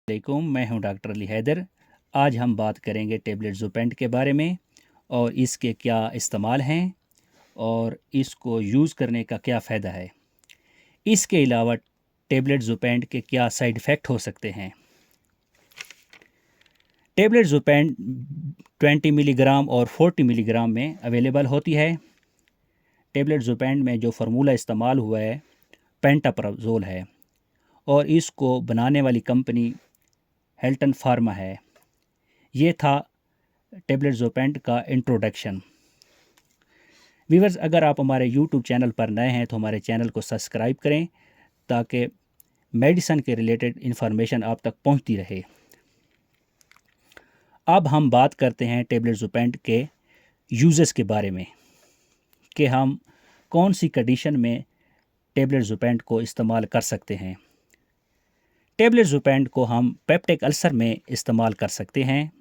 वालेकुम, मैं हूं डॉक्टर अली हैदर। आज हम बात करेंगे टेबलेट ज़ोपेंट के बारे में और इसके क्या इस्तेमाल हैं और इसको यूज़ करने का क्या फ़ायदा है। इसके अलावा टेबलेट ज़ोपेंट के क्या साइड इफ़ेक्ट हो सकते हैं। टेबलेट ज़ोपेंट 20 मिलीग्राम और 40 मिलीग्राम में अवेलेबल होती है। टेबलेट ज़ोपेंट में जो फार्मूला इस्तेमाल हुआ है पेंटाप्राज़ोल है और इसको बनाने वाली कंपनी हेल्टन फार्मा है। ये था टेबलेट ज़ोपेंट का इंट्रोडक्शन। व्यूअर्स, अगर आप हमारे यूट्यूब चैनल पर नए हैं तो हमारे चैनल को सब्सक्राइब करें ताकि मेडिसिन के रिलेटेड इन्फॉर्मेशन आप तक पहुंचती रहे। अब हम बात करते हैं टेबलेट ज़ोपेंट के यूजेस के बारे में कि हम कौन सी कंडीशन में टेबलेट ज़ोपेंट को इस्तेमाल कर सकते हैं। टेबलेट ज़ोपेंट को हम पेप्टिक अल्सर में इस्तेमाल कर सकते हैं।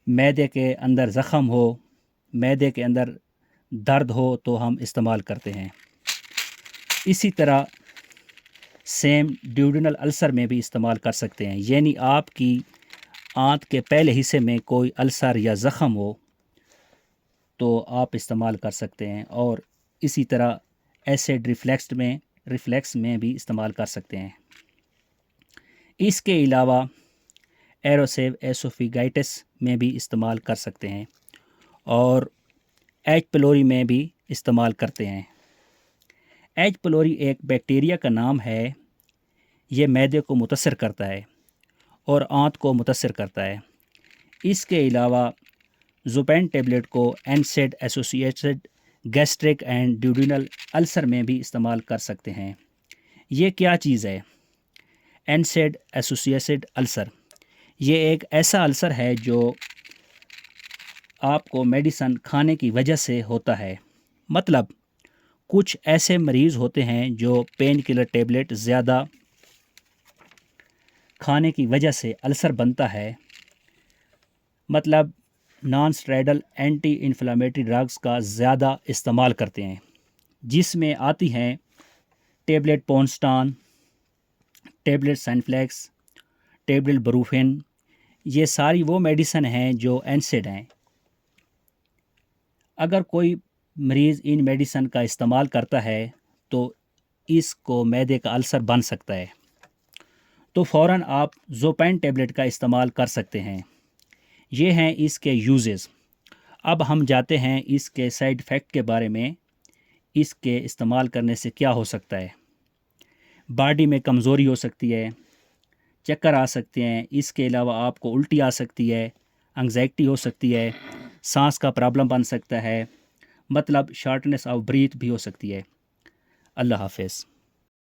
मैदे के अंदर ज़ख़म हो, मैदे के अंदर दर्द हो तो हम इस्तेमाल करते हैं। इसी तरह सेम ड्यूडेनल अल्सर में भी इस्तेमाल कर सकते हैं, यानी आपकी आंत के पहले हिस्से में कोई अल्सर या ज़ख़म हो तो आप इस्तेमाल कर सकते हैं। और इसी तरह एसिड रिफ्लेक्स में भी इस्तेमाल कर सकते हैं। इसके अलावा एरोसेव एसोफेगाइटिस में भी इस्तेमाल कर सकते हैं और एच पिलोरी में भी इस्तेमाल करते हैं। एच पिलोरी एक बैक्टीरिया का नाम है। ये मैदे को मुतासर करता है और आंत को मुतासर करता है। इसके अलावा ज़ोपेंट टेबलेट को एनसेड associated gastric and duodenal ulcer में भी इस्तेमाल कर सकते हैं। ये क्या चीज़ है? एनसेड एसोसिएटेड अल्सर ये एक ऐसा अल्सर है जो आपको मेडिसिन खाने की वजह से होता है। मतलब कुछ ऐसे मरीज़ होते हैं जो पेन किलर टेबलेट ज़्यादा खाने की वजह से अल्सर बनता है। मतलब non steroidal anti inflammatory drugs का ज़्यादा इस्तेमाल करते हैं, जिसमें आती हैं टेबलेट पोनस्टान, टेबलेट सैनफ्लेक्स, टेबलेट ब्रूफेन। ये सारी वो मेडिसिन हैं जो एनसेड हैं। अगर कोई मरीज़ इन मेडिसिन का इस्तेमाल करता है तो इसको मैदे का अल्सर बन सकता है, तो फ़ौरन आप ज़ोपेंट टेबलेट का इस्तेमाल कर सकते हैं। ये हैं इसके यूजेस। अब हम जाते हैं इसके साइड इफ़ेक्ट के बारे में। इसके इस्तेमाल करने से क्या हो सकता है? बॉडी में कमज़ोरी हो सकती है, चक्कर आ सकते हैं। इसके अलावा आपको उल्टी आ सकती है, एंग्जाइटी हो सकती है, सांस का प्रॉब्लम बन सकता है, मतलब शॉर्टनेस ऑफ ब्रीथ भी हो सकती है। अल्लाह हाफ़िज़।